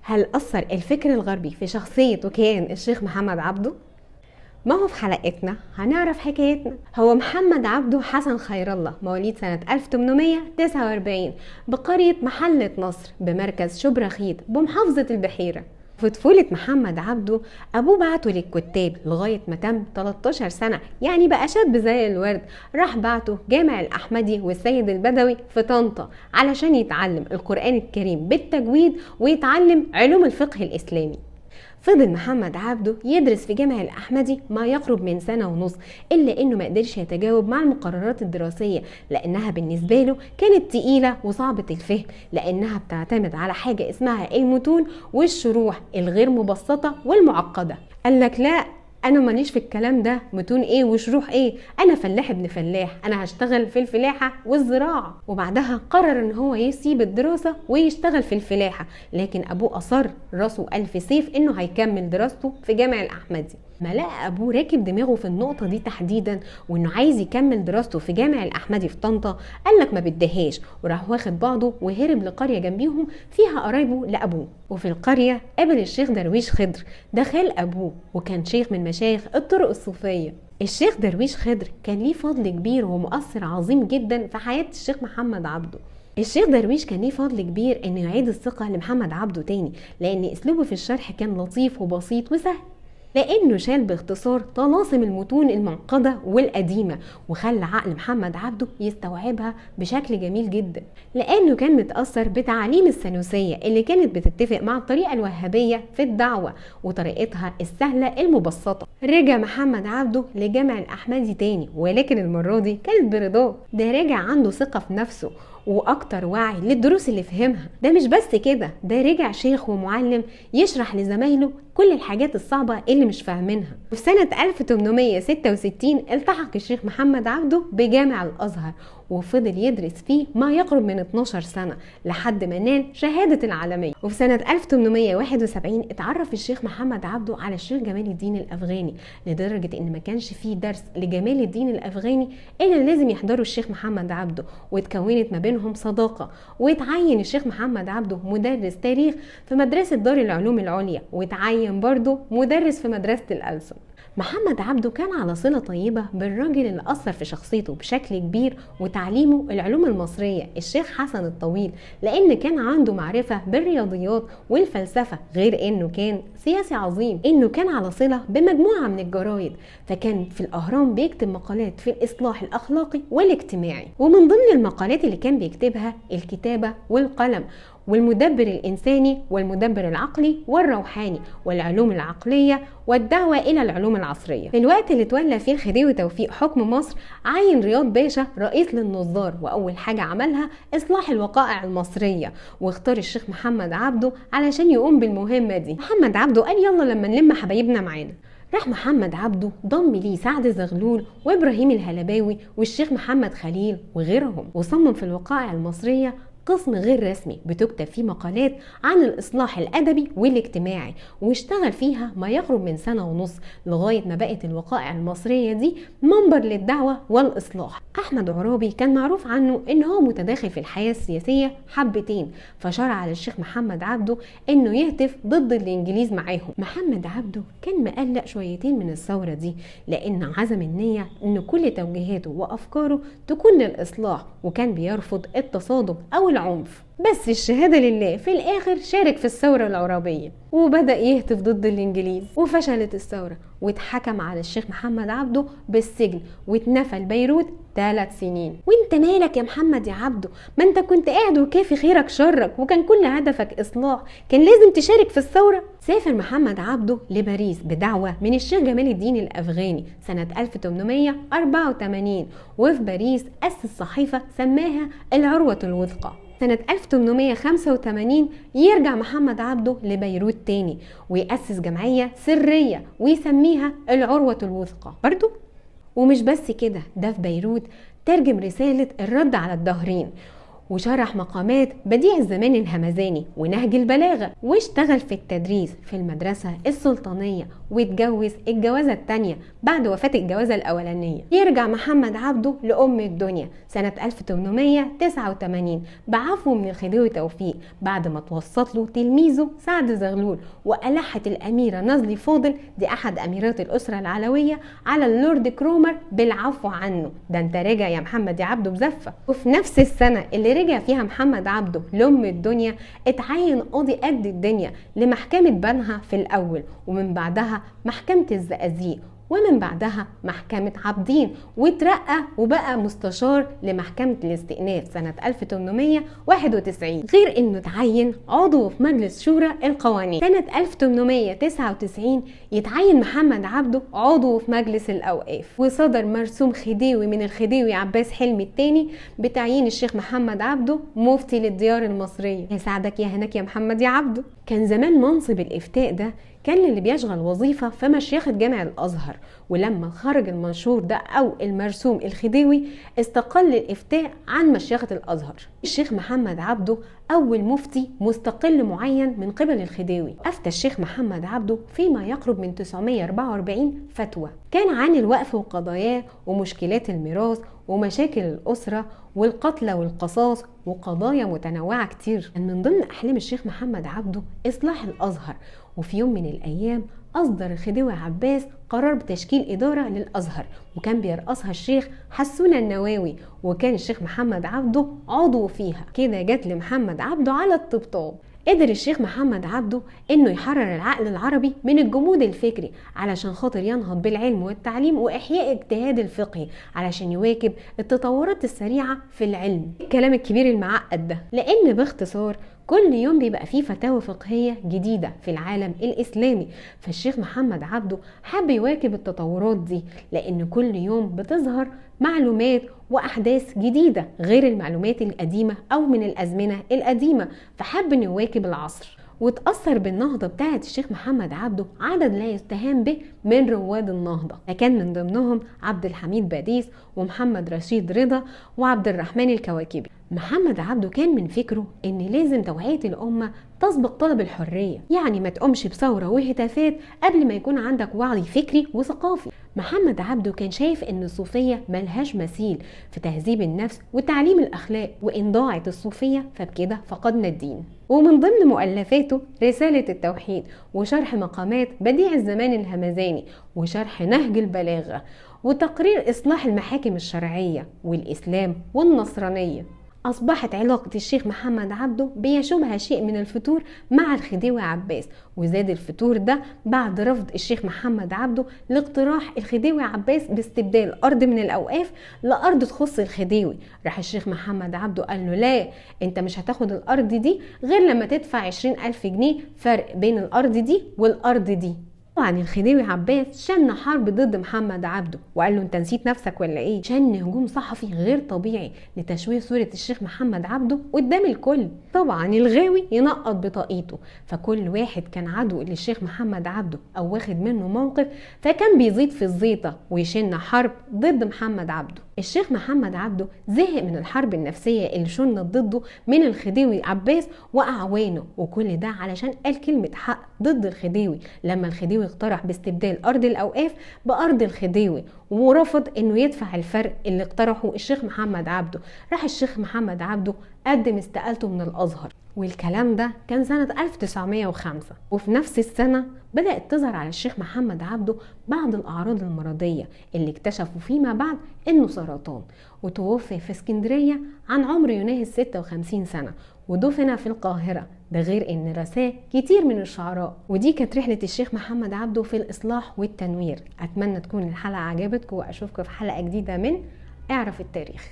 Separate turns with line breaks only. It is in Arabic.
هل أثر الفكر الغربي في شخصية وكيان الشيخ محمد عبده؟ ما هو في حلقتنا هنعرف حكايتنا. هو محمد عبده حسن خير الله مواليد سنة 1849 بقرية محلة نصر بمركز شبرخيت بمحافظة البحيرة. في طفولة محمد عبده أبوه بعته للكتاب لغاية ما تم 13 سنة، يعني بقى شاب زي الورد. راح بعته جامع الأحمدي والسيد البدوي في طنطا علشان يتعلم القرآن الكريم بالتجويد ويتعلم علوم الفقه الإسلامي. فضل محمد عبده يدرس في جامع الأحمدي ما يقرب من سنة ونص، إلا إنه ما قدرش يتجاوب مع المقررات الدراسية لأنها بالنسبة له كانت تقيلة وصعبة الفهم، لأنها بتعتمد على حاجة اسمها المتون والشروح الغير مبسطة والمعقدة. قال لك لا، انا ماليش في الكلام ده، متون ايه وشروح ايه، انا فلاح ابن فلاح، انا هشتغل في الفلاحه والزراعه. وبعدها قرر ان هو يسيب الدراسه ويشتغل في الفلاحه، لكن ابوه اصر راسه الف سيف انه هيكمل دراسته في جامع الاحمدي. ما لقى ابوه راكب دماغه في النقطه دي تحديدا وانه عايز يكمل دراسته في جامع الاحمدي في طنطا، قال لك ما بدهاش، وراح واخد بعضه وهرب لقريه جنبيهم فيها قرايبه لابوه. وفي القريه قابل الشيخ درويش خضر، ده خال ابوه وكان شيخ من مشايخ الطرق الصوفيه. الشيخ درويش خضر كان ليه فضل كبير ومؤثر عظيم جدا في حياه الشيخ محمد عبده. الشيخ درويش كان ليه فضل كبير انه يعيد الثقه لمحمد عبده تاني، لان اسلوبه في الشرح كان لطيف وبسيط وسهل، لانه شال باختصار طلاسم المتون المعقده والقديمه وخلى عقل محمد عبده يستوعبها بشكل جميل جدا، لانه كان متاثر بتعاليم السنوسيه اللي كانت بتتفق مع الطريقه الوهابيه في الدعوه وطريقتها السهله المبسطه. رجع محمد عبده لجامع الاحمدي تاني، ولكن المره دي كانت برضاه. ده رجع عنده ثقه في نفسه واكتر وعي للدروس اللي فهمها. ده مش بس كده، ده رجع شيخ ومعلم يشرح لزمايله كل الحاجات الصعبة اللي مش فاهمينها. وفي سنة 1866 التحق الشيخ محمد عبده بجامع الأزهر، وفضل يدرس فيه ما يقرب من 12 سنة لحد ما نال شهادة العالمية. وفي سنة 1871 اتعرف الشيخ محمد عبده على الشيخ جمال الدين الأفغاني، لدرجة ان ما كانش فيه درس لجمال الدين الأفغاني الا لازم يحضروا الشيخ محمد عبده، واتكونت ما بينهم صداقة. واتعين الشيخ محمد عبده مدرس تاريخ في مدرسة دار العلوم العليا، واتعين برضه مدرس في مدرسة الألسن. محمد عبده كان على صلة طيبة بالراجل اللي أثر في شخصيته بشكل كبير وتعليمه العلوم المصرية الشيخ حسن الطويل، لأن كان عنده معرفة بالرياضيات والفلسفة، غير إنه كان سياسي عظيم. إنه كان على صلة بمجموعة من الجرايد، فكان في الأهرام بيكتب مقالات في الإصلاح الأخلاقي والاجتماعي، ومن ضمن المقالات اللي كان بيكتبها الكتابة والقلم والمدبر الإنساني والمدبر العقلي والروحاني والعلوم العقلية والدعوة إلى العلوم العصرية. في الوقت اللي تولى فيه الخديوي توفيق حكم مصر، عين رياض باشا رئيس للنظار، وأول حاجة عملها إصلاح الوقائع المصرية، واختار الشيخ محمد عبده علشان يقوم بالمهمة دي. محمد عبده قال يلا لما نلم حبايبنا معانا. راح محمد عبده ضم ليه سعد زغلول وإبراهيم الهلباوي والشيخ محمد خليل وغيرهم، وصمم في الوقائع المصرية قسم غير رسمي بتكتب فيه مقالات عن الإصلاح الأدبي والاجتماعي، واشتغل فيها ما يقرب من سنة ونص لغاية ما بقت الوقائع المصرية دي منبر للدعوة والإصلاح. أحمد عرابي كان معروف عنه إن هو متداخل في الحياة السياسية حبتين، فشرع على الشيخ محمد عبده إنه يهتف ضد الإنجليز معاهم. محمد عبده كان مقلق شويتين من الثورة دي، لأن عزم النية إن كل توجيهاته وأفكاره تكون للإصلاح، وكان بيرفض التصادم أو العنف. بس الشهادة لله في الآخر شارك في الثورة العرابية وبدأ يهتف ضد الإنجليز، وفشلت الثورة واتحكم على الشيخ محمد عبده بالسجن واتنفى لبيروت 3 سنين. وانت مالك يا محمد يا عبده؟ ما انت كنت قاعد وكافي خيرك شرك، وكان كل هدفك إصلاح، كان لازم تشارك في الثورة. سافر محمد عبده لباريس بدعوة من الشيخ جمال الدين الأفغاني سنة 1884، وفي باريس أسس صحيفة سماها العروة الوثقى. سنة 1885 يرجع محمد عبده لبيروت تاني ويأسس جمعية سرية ويسميها العروة الوثقى برضو. ومش بس كده، ده في بيروت ترجم رسالة الرد على الدهرين، وشرح مقامات بديع الزمان الهمذاني ونهج البلاغة، واشتغل في التدريس في المدرسة السلطانية، واتجوز الجوازة التانية بعد وفاة الجوازة الأولانية. يرجع محمد عبده لأم الدنيا سنة 1889 بعفو من الخديوي توفيق بعد ما توسط له تلميذه سعد زغلول، وألحت الأميرة نازلي فاضل دي أحد أميرات الأسرة العلوية على اللورد كرومر بالعفو عنه، ده انت راجع يا محمد يا عبده بزفة. وفي نفس السنة اللي رجع فيها محمد عبده لأم الدنيا اتعين قاضي قد الدنيا لمحكمة بنها في الأول، ومن بعدها محكمة الزقازيق، ومن بعدها محكمة عابدين، واترقى وبقى مستشار لمحكمة الاستئناف سنة 1891. غير انه اتعين عضو في مجلس شورى القوانين. سنة 1899 يتعين محمد عبده عضو في مجلس الأوقاف، وصدر مرسوم خديوي من الخديوي عباس حلمي الثاني بتعيين الشيخ محمد عبده مفتي للديار المصرية. يساعدك يا هناك يا محمد يا عبده. كان زمان منصب الإفتاء ده كان اللي بيشغل وظيفة في مشيخة جامع الأزهر، ولما خرج المنشور ده أو المرسوم الخديوي استقل الإفتاء عن مشيخة الأزهر. الشيخ محمد عبده أول مفتي مستقل معين من قبل الخديوي. أفتى الشيخ محمد عبده فيما يقرب من 944 فتوى، كان عن الوقف وقضاياه ومشكلات الميراث ومشاكل الأسرة والقتل والقصاص وقضايا متنوعة كتير. كان من ضمن أحلام الشيخ محمد عبده إصلاح الأزهر، وفي يوم من الأيام أصدر الخديوي عباس قرار بتشكيل إدارة للأزهر، وكان بيرأسها الشيخ حسون النواوي، وكان الشيخ محمد عبده عضو فيها. كده جت لمحمد عبده على الطبطاب. قدر الشيخ محمد عبده انه يحرر العقل العربي من الجمود الفكري علشان خاطر ينهض بالعلم والتعليم واحياء اجتهاد الفقهي علشان يواكب التطورات السريعة في العلم. الكلام الكبير المعقد ده، لان باختصار كل يوم بيبقى فيه فتاوى فقهية جديدة في العالم الإسلامي، فالشيخ محمد عبده حب يواكب التطورات دي، لأن كل يوم بتظهر معلومات وأحداث جديدة غير المعلومات القديمة أو من الأزمنة القديمة، فحب إنه يواكب العصر. وتأثر بالنهضة بتاعة الشيخ محمد عبده عدد لا يستهان به من رواد النهضة، فكان من ضمنهم عبد الحميد باديس ومحمد رشيد رضا وعبد الرحمن الكواكبي. محمد عبده كان من فكره ان لازم توعية الأمة تسبق طلب الحرية، يعني ما تقومش بثورة وهتافات قبل ما يكون عندك وعي فكري وثقافي. محمد عبده كان شايف ان الصوفية ملهاش مثيل في تهذيب النفس وتعليم الأخلاق، وإن ضاعت الصوفية فبكده فقدنا الدين. ومن ضمن مؤلفاته رسالة التوحيد، وشرح مقامات بديع الزمان الهمذاني، وشرح نهج البلاغة، وتقرير إصلاح المحاكم الشرعية والإسلام والنصرانية. أصبحت علاقة الشيخ محمد عبده بيشوبها شيء من الفتور مع الخديوي عباس، وزاد الفتور ده بعد رفض الشيخ محمد عبده لاقتراح الخديوي عباس باستبدال أرض من الأوقاف لأرض تخص الخديوي. راح الشيخ محمد عبده قال له لا، انت مش هتاخد الأرض دي غير لما تدفع 20,000 جنيه فرق بين الأرض دي والأرض دي. طبعا الخديوي عباس شن حرب ضد محمد عبده وقال له انت نسيت نفسك ولا ايه؟ شن هجوم صحفي غير طبيعي لتشويه صورة الشيخ محمد عبده قدام الكل. طبعا الغاوي ينقط بطاقيته، فكل واحد كان عدو للشيخ محمد عبده او واخد منه موقف فكان بيزيد في الزيطة ويشن حرب ضد محمد عبده. الشيخ محمد عبده زهق من الحرب النفسية اللي شنت ضده من الخديوي عباس وأعوانه، وكل ده علشان قال كلمة حق ضد الخديوي لما الخديوي اقترح باستبدال أرض الأوقاف بأرض الخديوي، ورفض انه يدفع الفرق اللي اقترحه الشيخ محمد عبده. راح الشيخ محمد عبده قدم استقالته من الأزهر، والكلام ده كان سنة 1905. وفي نفس السنة بدأت تظهر على الشيخ محمد عبده بعض الأعراض المرضية اللي اكتشفوا فيما بعد إنه سرطان، وتوفي في اسكندرية عن عمر يناهز 56 سنة، ودفن في القاهرة. ده غير إن رثاه كتير من الشعراء. ودي كانت رحلة الشيخ محمد عبده في الإصلاح والتنوير. أتمنى تكون الحلقة عجبتكم، وأشوفكم في حلقة جديدة من اعرف التاريخ.